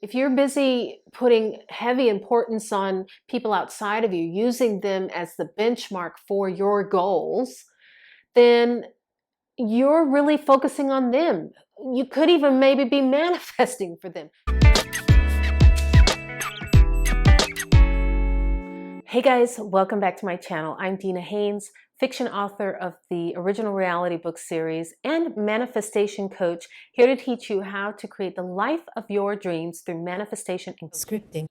If you're busy putting heavy importance on people outside of you, using them as the benchmark for your goals, then you're really focusing on them. You could even maybe be manifesting for them. Hey guys, welcome back to my channel. I'm Dina Haynes, fiction author of the original reality book series and manifestation coach, here to teach you how to create the life of your dreams through manifestation and scripting.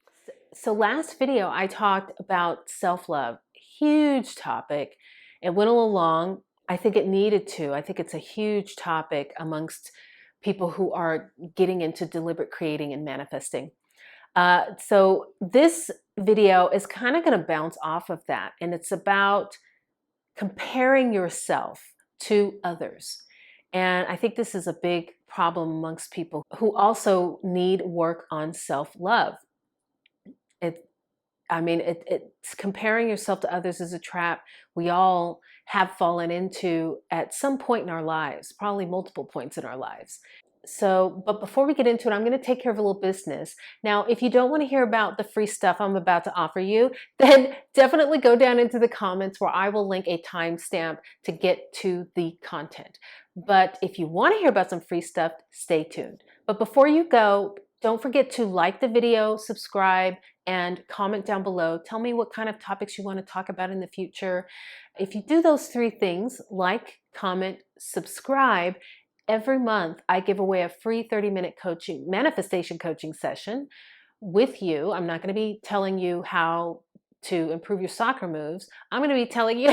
So last video I talked about self-love, huge topic. It went along. I think it needed to. I think it's a huge topic amongst people who are getting into deliberate creating and manifesting. So this video is kind of going to bounce off of that, and it's about comparing yourself to others. And I think this is a big problem amongst people who also need work on self-love. It's comparing yourself to others is a trap we all have fallen into at some point in our lives, probably multiple points in our lives. But before we get into it, I'm going to take care of a little business. Now, if you don't want to hear about the free stuff I'm about to offer you, then definitely go down into the comments where I will link a timestamp to get to the content. But if you want to hear about some free stuff, stay tuned. But before you go, don't forget to like the video, subscribe, and comment down below. Tell me what kind of topics you want to talk about in the future. If you do those three things, like, comment, subscribe, every month I give away a free 30-minute manifestation coaching session with you. I'm not going to be telling you how to improve your soccer moves. I'm going to be telling you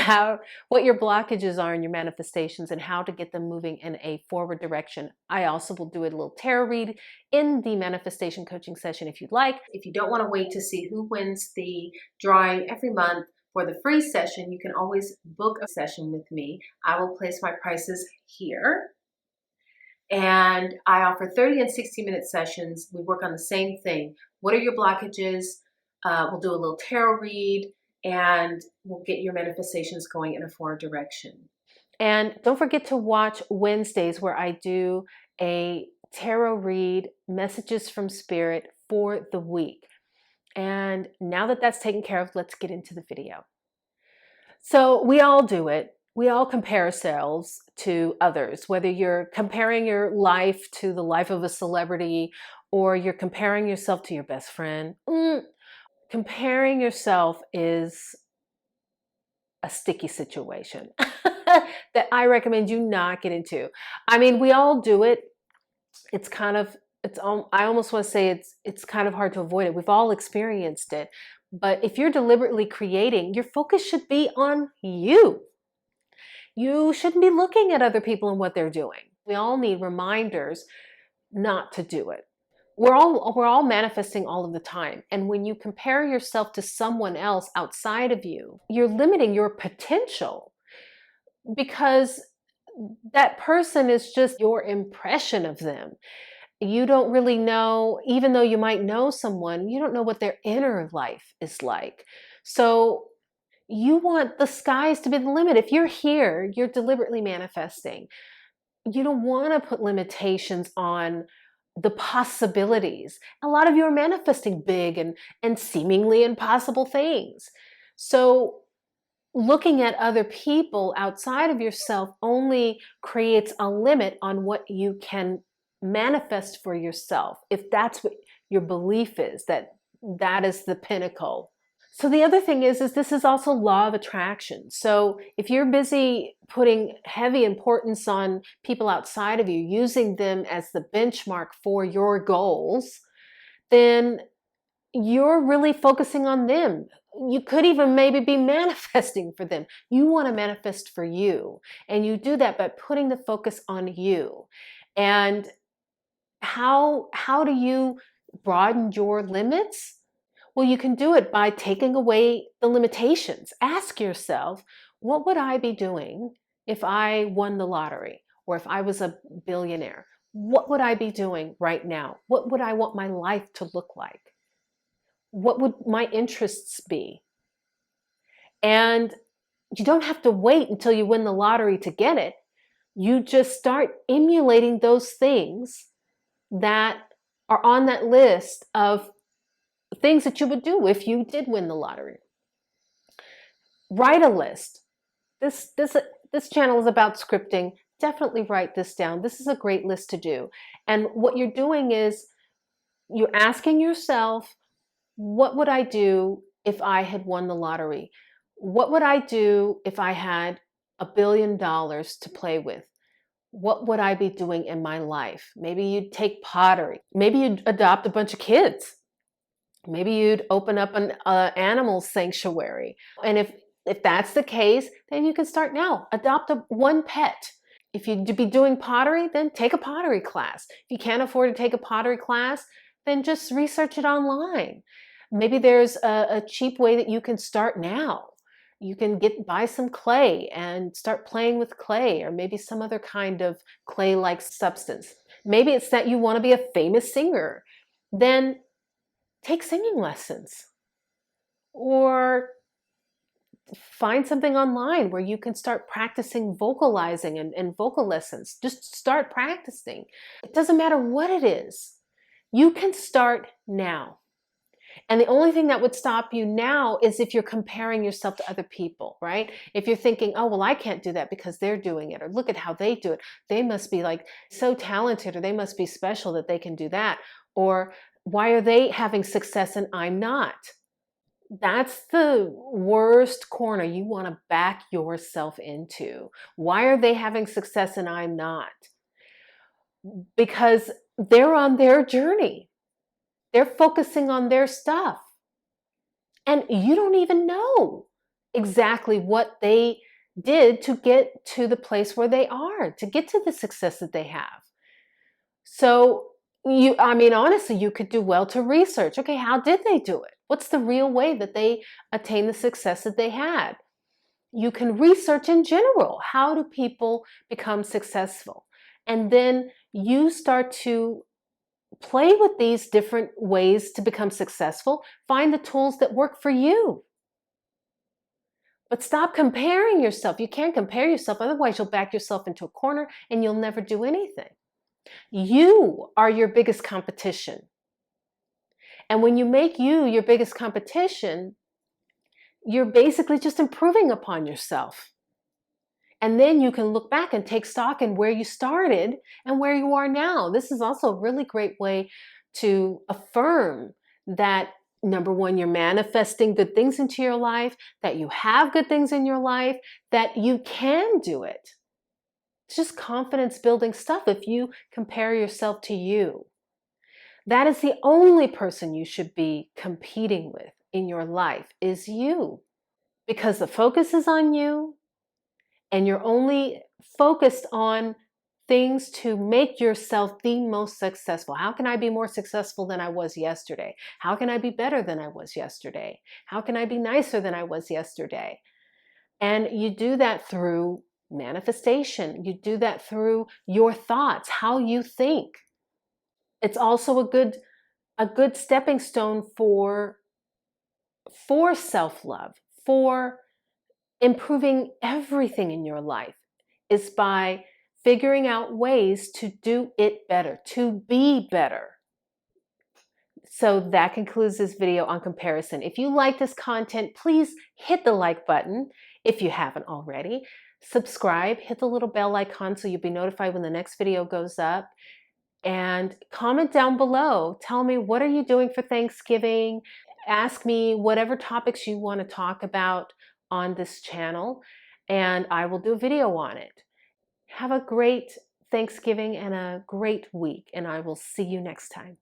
what your blockages are in your manifestations and how to get them moving in a forward direction. I also will do a little tarot read in the manifestation coaching session if you'd like. If you don't want to wait to see who wins the drawing every month for the free session, you can always book a session with me. I will place my prices here. And I offer 30 and 60-minute sessions. We work on the same thing. What are your blockages? We'll do a little tarot read, and we'll get your manifestations going in a forward direction. And don't forget to watch Wednesdays, where I do a tarot read, messages from spirit for the week. And now that that's taken care of, let's get into the video. So we all do it. We all compare ourselves to others, whether you're comparing your life to the life of a celebrity or you're comparing yourself to your best friend. Comparing yourself is a sticky situation that I recommend you not get into. I mean, we all do it. I almost want to say it's kind of hard to avoid it. We've all experienced it. But if you're deliberately creating, your focus should be on you. You shouldn't be looking at other people and what they're doing. We all need reminders not to do it. We're all manifesting all of the time. And when you compare yourself to someone else outside of you, you're limiting your potential, because that person is just your impression of them. You don't really know, even though you might know someone, you don't know what their inner life is like. So you want the skies to be the limit. If you're here, you're deliberately manifesting. You don't want to put limitations on the possibilities. A lot of you are manifesting big and seemingly impossible things. So looking at other people outside of yourself only creates a limit on what you can manifest for yourself, if that's what your belief is, that is the pinnacle. So the other thing is this is also law of attraction. So if you're busy putting heavy importance on people outside of you, using them as the benchmark for your goals, then you're really focusing on them. You could even maybe be manifesting for them. You want to manifest for you. And you do that by putting the focus on you. And how do you broaden your limits? Well, you can do it by taking away the limitations. Ask yourself, what would I be doing if I won the lottery, or if I was a billionaire? What would I be doing right now? What would I want my life to look like? What would my interests be? And you don't have to wait until you win the lottery to get it. You just start emulating those things that are on that list of things that you would do if you did win the lottery. Write a list. This channel is about scripting. Definitely write this down. This is a great list to do. And what you're doing is you're asking yourself, what would I do if I had won the lottery? What would I do if I had $1 billion to play with? What would I be doing in my life? Maybe you'd take pottery. Maybe you'd adopt a bunch of kids. Maybe you'd open up an animal sanctuary. And if that's the case, then you can start now. Adopt one pet. If you'd be doing pottery, then take a pottery class. If you can't afford to take a pottery class, then just research it online. Maybe there's a cheap way that you can start now. You can buy some clay and start playing with clay, or maybe some other kind of clay-like substance. Maybe it's that you want to be a famous singer. Then take singing lessons, or find something online where you can start practicing vocalizing and vocal lessons. Just start practicing. It doesn't matter what it is. You can start now. And the only thing that would stop you now is if you're comparing yourself to other people, right? If you're thinking, oh, well, I can't do that because they're doing it, or look at how they do it. They must be like so talented, or they must be special that they can do that. Or why are they having success and I'm not? That's the worst corner you want to back yourself into. Why are they having success and I'm not? Because they're on their journey. They're focusing on their stuff. And you don't even know exactly what they did to get to the place where they are, to get to the success that they have. So honestly, you could do well to research. Okay, how did they do it? What's the real way that they attained the success that they had? You can research in general. How do people become successful? And then you start to play with these different ways to become successful. Find the tools that work for you. But stop comparing yourself. You can't compare yourself, otherwise you'll back yourself into a corner and you'll never do anything. You are your biggest competition. And when you make you your biggest competition, you're basically just improving upon yourself. And then you can look back and take stock in where you started and where you are now. This is also a really great way to affirm that, number one, you're manifesting good things into your life, that you have good things in your life, that you can do it. It's just confidence building stuff if you compare yourself to you. That is the only person you should be competing with in your life, is you. Because the focus is on you, and you're only focused on things to make yourself the most successful. How can I be more successful than I was yesterday? How can I be better than I was yesterday? How can I be nicer than I was yesterday? And you do that through manifestation. You do that through your thoughts, how you think. It's also a good stepping stone for self-love, for improving everything in your life, is by figuring out ways to do it better, to be better. So that concludes this video on comparison. If you like this content, please hit the like button if you haven't already. Subscribe, hit the little bell icon so you'll be notified when the next video goes up. And comment down below. Tell me, what are you doing for Thanksgiving? Ask me whatever topics you want to talk about on this channel, and I will do a video on it. Have a great Thanksgiving and a great week, and I will see you next time.